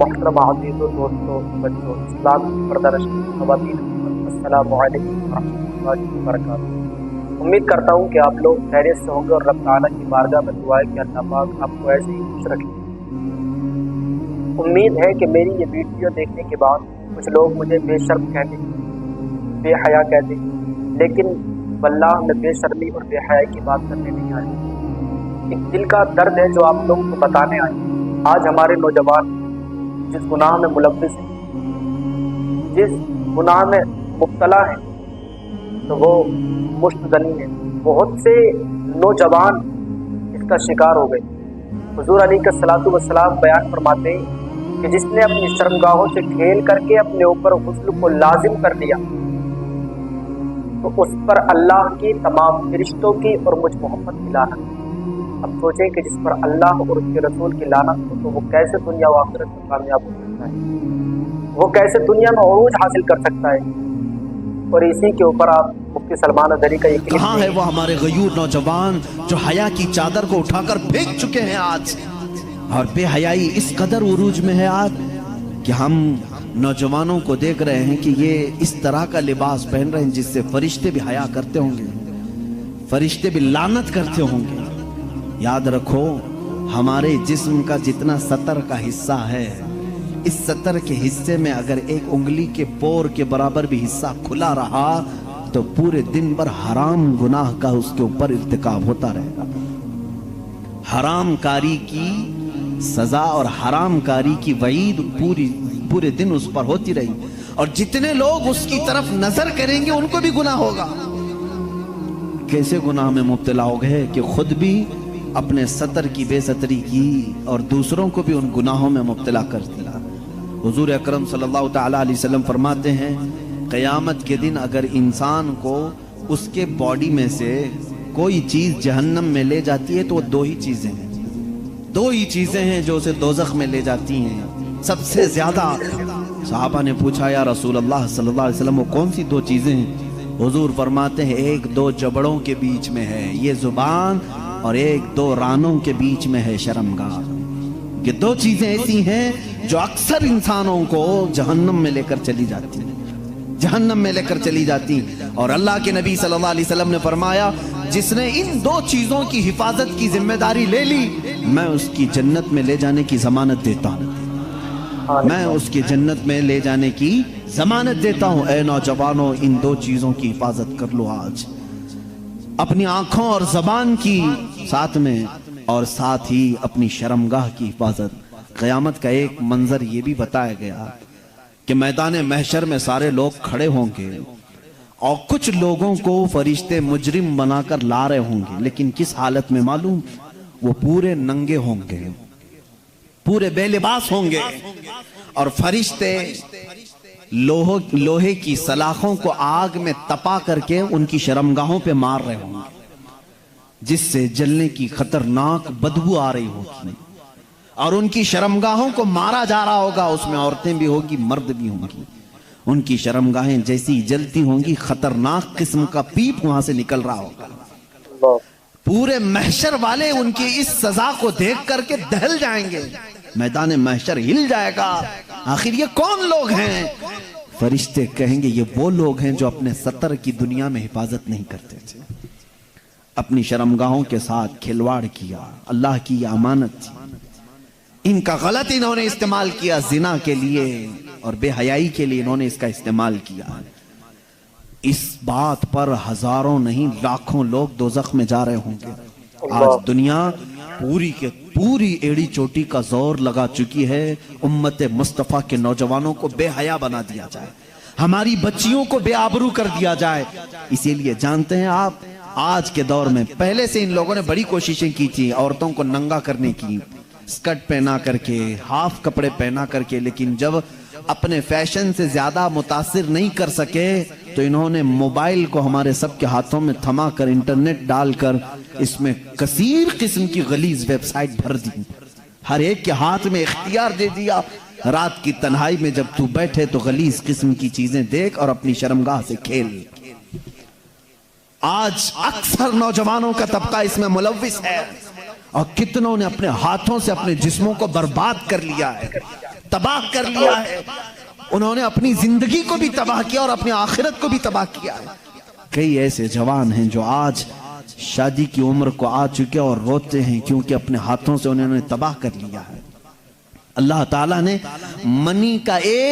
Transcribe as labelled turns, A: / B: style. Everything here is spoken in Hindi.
A: मोहतरम आज़ीज़ों, दोस्तों, बच्चों, इस्लाम की पर्दानशीं ख़वातीन, अस्सलामु अलैकुम व रहमतुल्लाहि व बरकातुहू। उम्मीद करता हूँ कि आप लोग खैरियत से होंगे और रब ताला की बारगाह में दुआ है कि अल्लाह पाक आपको ऐसे ही खुश रखे। उम्मीद है कि मेरी ये वीडियो देखने के बाद कुछ लोग मुझे बेशर्म कहते हैं, बेहया कहते हैं, लेकिन वल्लाह मैं बेशर्मी और बेहयाई की बात करने नहीं आया। एक दिल का दर्द है जो आप लोगों को बताने आए। आज हमारे नौजवान जिस गुनाह में मुलव्विस है, जिस गुनाह में मुब्तला है, तो वो मुश्तगनी है। बहुत से नौजवान इसका शिकार हो गए। हुजूर अलैहिस्सलातु वस्सलाम बयान फरमाते हैं कि जिसने अपनी शर्मगाहों से खेल करके अपने ऊपर गुस्ल को लाजिम कर लिया, तो उस पर अल्लाह की, तमाम फरिश्तों की और मुझ मोहम्मद की लानत। अब सोचें कि जिस पर अल्लाह और उसके रसूल की लानत हो, तो वो कैसे दुनिया व आखिरत में कामयाब हो सकता है, वो कैसे दुनिया में उरूज हासिल कर सकता है। और इसी के ऊपर आप मुफ्ती सलमान अज़हरी का ये क्लिप
B: कहाँ है वो हमारे गयूर नौजवान जो हया की चादर को उठाकर फेंक चुके हैं आज, और बेहयाई इस कदर उरूज में है आज कि हम नौजवानों को देख रहे हैं कि ये इस तरह का लिबास पहन रहे हैं जिससे फरिश्ते भी हया करते होंगे, फरिश्ते भी लानत करते होंगे। याद रखो, हमारे जिस्म का जितना सतर का हिस्सा है, इस सतर के हिस्से में अगर एक उंगली के पोर के बराबर भी हिस्सा खुला रहा तो पूरे दिन भर हराम गुनाह का उसके ऊपर इर्तिकाब होता रहेगा। हराम कारी की सजा और हराम कारी की वईद पूरे दिन उस पर होती रही, और जितने लोग उसकी तरफ नजर करेंगे उनको भी गुनाह होगा। कैसे गुनाह में मुब्तला हो गए कि खुद भी अपने सतर की बेसतरी की और दूसरों को भी उन गुनाहों में मुब्तला कर दिया। हुजूर अकरम सल्लल्लाहु तआला अलैहि वसल्लम फरमाते हैं, क़यामत के दिन अगर इंसान को उसके बॉडी में से कोई चीज जहन्नम में ले जाती है तो वो दो ही चीजें हैं जो उसे दोज़ख में ले जाती हैं सबसे ज्यादा। सहाबा ने पूछा, या रसूल अल्लाह सल्लल्लाहु अलैहि वसल्लम, वो कौन सी दो चीजें हैं? हुजूर फरमाते हैं, एक दो जबड़ों के बीच में है ये जुबान, और एक दो रानों के बीच में है शर्मगाह। ये दो चीजें ऐसी हैं जो अक्सर इंसानों को जहन्नम में लेकर चली जाती, और अल्लाह के नबी सल्लल्लाहु अलैहि वसल्लम ने फरमाया, जिसने इन दो चीजों की हिफाजत की जिम्मेदारी ले ली, मैं उसकी जन्नत में ले जाने की जमानत देता हूँ। मैं उसकी जन्नत में ले जाने की जमानत देता हूँ। ऐ नौजवानों, इन दो चीजों की हिफाजत कर लो आज, अपनी आंखों और जबान की साथ में, और साथ ही अपनी शर्मगाह की हिफाजत। क़यामत का एक मंजर ये भी बताया गया कि मैदान महशर में सारे लोग खड़े होंगे और कुछ लोगों को फरिश्ते मुजरिम बनाकर ला रहे होंगे, लेकिन किस हालत में मालूम? वो पूरे नंगे होंगे, पूरे बेलिबास होंगे, और फरिश्ते लोहे की सलाखों को आग में तपा करके उनकी शर्मगाहों पे मार रहे होंगे, जिससे जलने की खतरनाक बदबू आ रही होगी, और उनकी शर्मगाहों को मारा जा रहा होगा। उसमें औरतें भी होगी, मर्द भी होंगी। उनकी शर्मगाहें जैसी जलती होंगी, खतरनाक किस्म का पीप वहां से निकल रहा होगा। पूरे महशर वाले उनकी इस सजा को देख करके दहल जाएंगे, मैदान महशर हिल जाएगा। आखिर ये कौन लोग हैं? फरिश्ते कहेंगे, ये वो लोग हैं जो अपने सतर की दुनिया में हिफाजत नहीं करते थे, अपनी शर्मगाहों के साथ खिलवाड़ किया, अल्लाह की अमानत थी, इनका गलत इन्होंने इस्तेमाल किया, जिना के लिए और बेहयाई के लिए इन्होंने इसका इस्तेमाल किया। इस बात पर हजारों नहीं लाखों लोग दोज़ख में जा रहे होंगे। आज दुनिया पूरी के पूरी एड़ी चोटी का जोर लगा चुकी है उम्मत मुस्तफ़ा के नौजवानों को बेहया बना दिया जाए, हमारी बच्चियों को बेआबरू कर दिया जाए। इसीलिए जानते हैं आप, आज के दौर में, पहले से इन लोगों ने बड़ी कोशिशें की थी औरतों को नंगा करने की, स्कर्ट पहना करके, हाफ कपड़े पहना करके, लेकिन जब अपने फैशन से ज्यादा मुतासिर नहीं कर सके तो इन्होंने मोबाइल को हमारे सबके हाथों में थमा कर, इंटरनेट डालकर इसमें कसीर किस्म की गलीज वेबसाइट भर दी, हर एक के हाथ में इख्तियार दे दिया। रात की तन्हाई में जब तू बैठे तो गलीज किस्म की चीजें देख और अपनी शर्मगाह से खेल। आज अक्सर नौजवानों का तबका इसमें मुलव्विस है, और कितनों ने अपने हाथों से अपने जिस्मों को बर्बाद कर लिया है। तबाह कर लिया है। उन्होंने अपनी जिंदगी को भी तबाह किया और अपनी आखिरत को भी तबाह किया है। कई ऐसे जवान हैं जो आज शादी की उम्र को आ चुके और रोते हैं क्योंकि अपने हाथों से उन्होंने तबाह कर लिया है। अल्लाह ताला ने मनी का एक